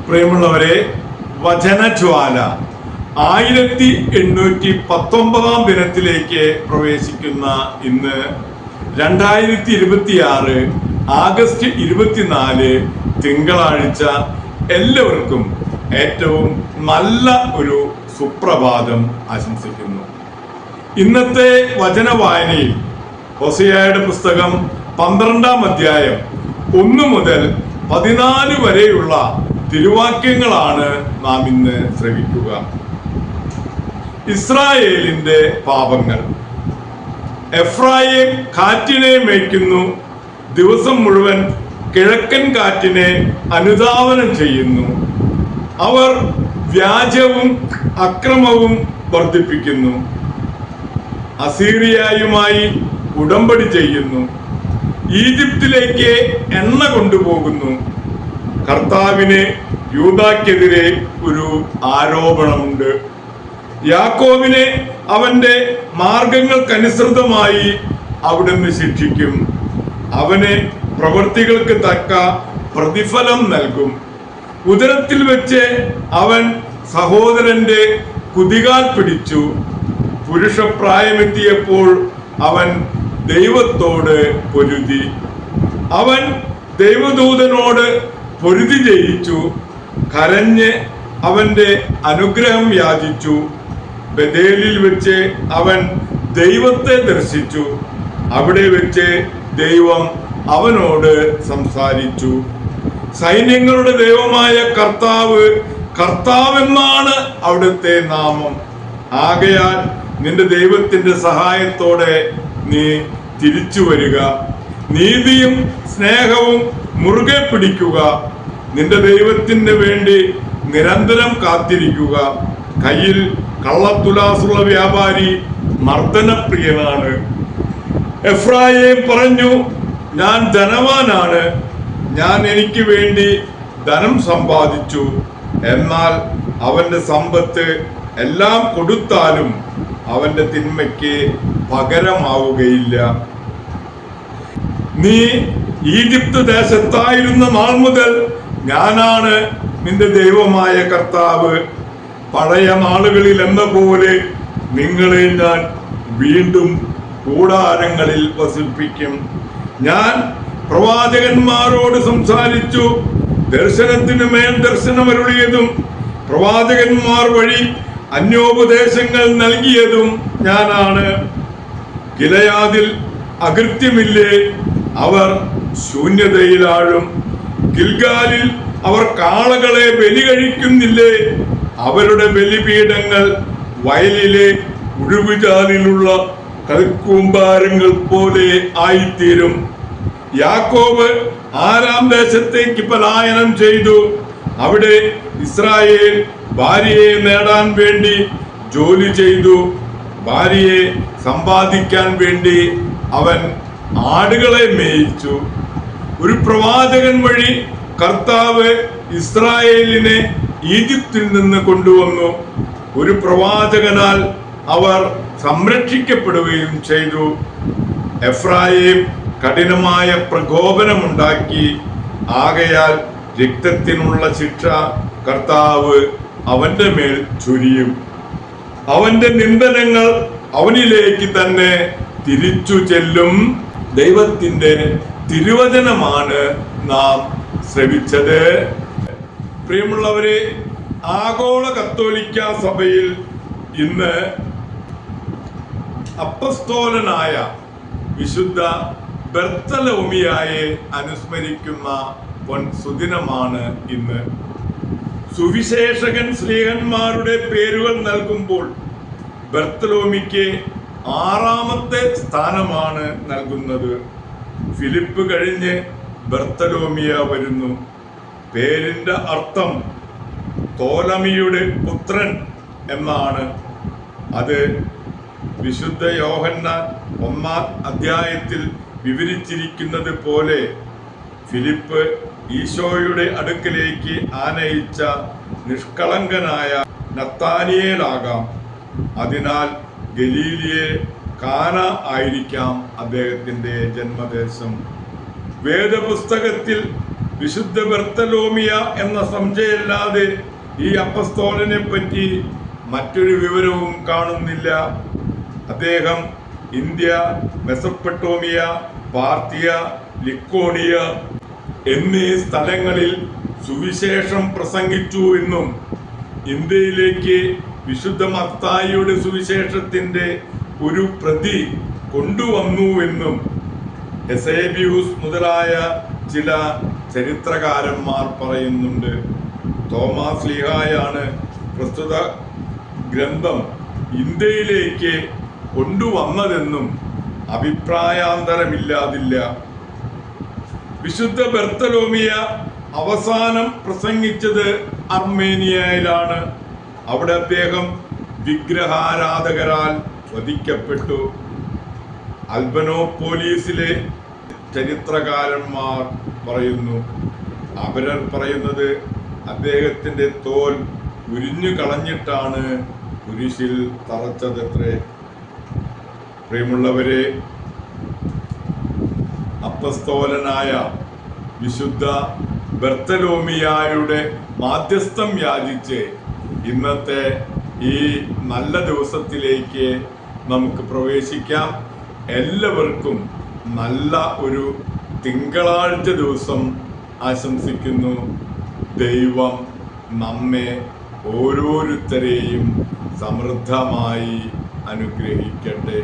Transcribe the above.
പ്രിയമുള്ളവരെ, വചനജ്വാല 1819 ദിനത്തിലേക്ക് പ്രവേശിക്കുന്ന ഇന്ന് 2026 ആഗസ്റ്റ് 24 തിങ്കളാഴ്ച എല്ലാവർക്കും ഏറ്റവും നല്ല ഒരു സുപ്രഭാതം ആശംസിക്കുന്നു. ഇന്നത്തെ വചന വായനയിൽ ഹോശയ്യയുടെ പുസ്തകം 12-ാം അധ്യായം 1 മുതൽ 14 വരെയുള്ള തിരുവാക്യങ്ങളാണ് നാം ഇന്ന് ശ്രവിക്കുക. ഇസ്രായേലിന്റെ പാപങ്ങൾ. എഫ്രായിം കാറ്റിനെ മേയ്ക്കുന്നു, ദിവസം മുഴുവൻ കിഴക്കൻ കാറ്റിനെ അനുധാവനം ചെയ്യുന്നു. അവർ വ്യാജവും അക്രമവും വർദ്ധിപ്പിക്കുന്നു, അസീറിയയുമായി ഉടമ്പടി ചെയ്യുന്നു, ഈജിപ്തിലേക്ക് എണ്ണ കൊണ്ടുപോകുന്നു. കർത്താവിന് യൂദാക്കെതിരെ ഒരു ആരോപണമുണ്ട്. യാക്കോബിനെ അവന്റെ മാർഗങ്ങൾക്കനുസൃതമായി അവിടുന്ന് ശിക്ഷിക്കും. അവന് പ്രവൃത്തികൾക്ക് തക്ക പ്രതിഫലം നൽകും. ഉദരത്തിൽ വെച്ച് അവൻ സഹോദരന്റെ കുതികാൽ പിടിച്ചു. പുരുഷപ്രായമെത്തിയപ്പോൾ അവൻ ദൈവത്തോട് പൊരുതി. അവൻ ദൈവദൂതനോട് പൊരുതി ജയിച്ചു. കരഞ്ഞ് അവന്റെ അനുഗ്രഹം യാചിച്ചു. ബഥേലിൽ വെച്ച് അവൻ ദൈവത്തെ ദർശിച്ചു. അവിടെ വെച്ച് ദൈവം അവനോട് സംസാരിച്ചു. സൈന്യങ്ങളുടെ ദൈവമായ കർത്താവ്, കർത്താവെന്നാണ് അവിടുത്തെ നാമം. ആകയാൽ നിന്റെ ദൈവത്തിന്റെ സഹായത്തോടെ നീ തിരിച്ചു വരിക. നീതിയും സ്നേഹവും മുറുകെ പിടിക്കുക. നിന്റെ ദൈവത്തിന് വേണ്ടി നിരന്തരം കാത്തിരിക്കുക. കയ്യിൽ കള്ളത്തുലാസുള്ള വ്യാപാരി മർദ്ദനപ്രിയനാണ്. എഫ്രായിം പറഞ്ഞു, ഞാൻ ധനവാനാണ്, ഞാൻ എനിക്ക് വേണ്ടി ധനം സമ്പാദിച്ചു. എന്നാൽ അവന്റെ സമ്പത്ത് എല്ലാം കൊടുത്താലും അവന്റെ തിന്മയ്ക്ക് പകരമാവുകയില്ല. നീ ഈജിപ്ത് ദേശത്തായിരുന്ന നാൾ മുതൽ ഞാനാണ് നിന്റെ ദൈവമായ കർത്താവ്. പഴയ നാളുകളിൽ എന്ന പോലെ നിങ്ങളെ ഞാൻ വീണ്ടും കൂടാരങ്ങളിൽ വസിപ്പിക്കും. ഞാൻ പ്രവാചകന്മാരോട് സംസാരിച്ചു, ദർശനത്തിനു മേൽ ദർശനമരുളിയതും പ്രവാചകന്മാർ വഴി അന്യോപദേശങ്ങൾ നൽകിയതും ഞാനാണ്. ഗിലെയാദിൽ അകൃത്യമില്ലേ? അവർ ശൂന്യതയിലാഴും. ഗിൽഗാലിൽ അവർ കാളകളെ ബലി കഴിക്കുന്നില്ലേ? അവരുടെ ബലിപീഠങ്ങൾ വയലിലെ ഉഴുവുചാലിലുള്ള കൽക്കൂമ്പാരങ്ങൾ പോലെ ആയിത്തീരും. യാക്കോബ് ആരാം ദേശത്തേക്ക് പലായനം ചെയ്തു. അവിടെ ഇസ്രായേൽ ഭാര്യയെ നേടാൻ വേണ്ടി ജോലി ചെയ്തു. ഭാര്യയെ സമ്പാദിക്കാൻ വേണ്ടി അവൻ ആടുകളെ മേയിച്ചു. ഒരു പ്രവാചകൻ വഴി കർത്താവ് ഇസ്രായേലിനെ ഈജിപ്തിൽ നിന്ന് കൊണ്ടുവന്നു. ഒരു പ്രവാചകനാൽ അവർ സംരക്ഷിക്കപ്പെടുകയും ചെയ്തു. എഫ്രായിം കഠിനമായ പ്രകോപനമുണ്ടാക്കി. ആകയാൽ രക്തത്തിനുള്ള ശിക്ഷ കർത്താവ് അവന്റെ മേൽ ചൊരിയും. അവന്റെ നിന്ദനങ്ങൾ അവനിലേക്ക് തന്നെ തിരിച്ചു ചെല്ലും. ദൈവത്തിന്റെ തിരുവചനമാണ് നാം ശ്രവിച്ചത്. പ്രിയമുള്ളവരെ, ആഗോള കത്തോലിക്ക സഭയിൽ ഇന്ന് അപ്പസ്തോലനായ വിശുദ്ധ ബർത്തലോമിയായെ അനുസ്മരിക്കുന്ന സുദിനമാണ് ഇന്ന്. സുവിശേഷകൻ സ്ലീഹന്മാരുടെ പേരുകൾ നൽകുമ്പോൾ ബർത്തലോമിക്ക് 6ാമത്തെ സ്ഥാനമാണ് നൽകുന്നത്. ഫിലിപ്പ് കഴിഞ്ഞ് ബർത്തലോമിയ വരുന്നു. പേരിന്റെ അർത്ഥം തോലമിയുടെ പുത്രൻ എന്നാണ്. അത് വിശുദ്ധ യോഹന്നാൻ 1-ാം അധ്യായത്തിൽ വിവരിച്ചിരിക്കുന്നത് പോലെ ഫിലിപ്പ് ഈശോയുടെ അടുക്കലേക്ക് ആനയിച്ച നിഷ്കളങ്കനായ നത്താനിയേലാകാം. അതിനാൽ ഗലീലിയെ കാന ആയിരിക്കാം അദ്ദേഹത്തിന്റെ ജന്മദേശം. വേദപുസ്തകത്തിൽ വിശുദ്ധ ബർത്തലോമിയ എന്ന സംശയമില്ലാതെ ഈ അപ്പസ്തോലനെ പറ്റി മറ്റൊരു വിവരവും കാണുന്നില്ല. അദ്ദേഹം ഇന്ത്യ, മെസൊപ്പൊട്ടോമിയ, പാർത്തിയ, ലിക്കോണിയ എന്നീ സ്ഥലങ്ങളിൽ സുവിശേഷം പ്രസംഗിച്ചു എന്നും ഇന്ത്യയിലേക്ക് വിശുദ്ധ മത്തായിയുടെ സുവിശേഷത്തിന്റെ ഒരു പ്രതി കൊണ്ടുവന്നുവെന്നും എസേബിയൂസ് മുതലായ ചില ചരിത്രകാരന്മാർ പറയുന്നുണ്ട്. തോമാസ് ശ്ലീഹായാണ് പ്രസ്തുത ഗ്രന്ഥം ഇന്ത്യയിലേക്ക് കൊണ്ടുവന്നതെന്നും അഭിപ്രായാന്തരമില്ലാതില്ല. വിശുദ്ധ ബർത്തലോമിയ അവസാനം പ്രസംഗിച്ചത് അർമേനിയയിലാണ്. അവിടെ അദ്ദേഹം വിഗ്രഹാരാധകരാൽ വധിക്കപ്പെട്ടു. അൽബനോപോലീസിലെ ചരിത്രകാരന്മാർ പറയുന്നു, അവരർ പറയുന്നത് അദ്ദേഹത്തിന്റെ തോൽ ഉരിഞ്ഞു കളഞ്ഞിട്ടാണ് കുരിശിൽ തറച്ചതത്രേ. പ്രിയമുള്ളവരെ, അപ്പസ്തോലനായ വിശുദ്ധ ബർത്തലോമിയായുടെ മാധ്യസ്ഥം യാചിച്ച് ഇന്നത്തെ ഈ നല്ല ദിവസത്തിലേക്ക് നമുക്ക് പ്രവേശിക്കാം. എല്ലാവർക്കും നല്ല ഒരു തിങ്കളാഴ്ച ദിവസം ആശംസിക്കുന്നു. ദൈവം നമ്മെ ഓരോരുത്തരെയും സമൃദ്ധമായി അനുഗ്രഹിക്കട്ടെ.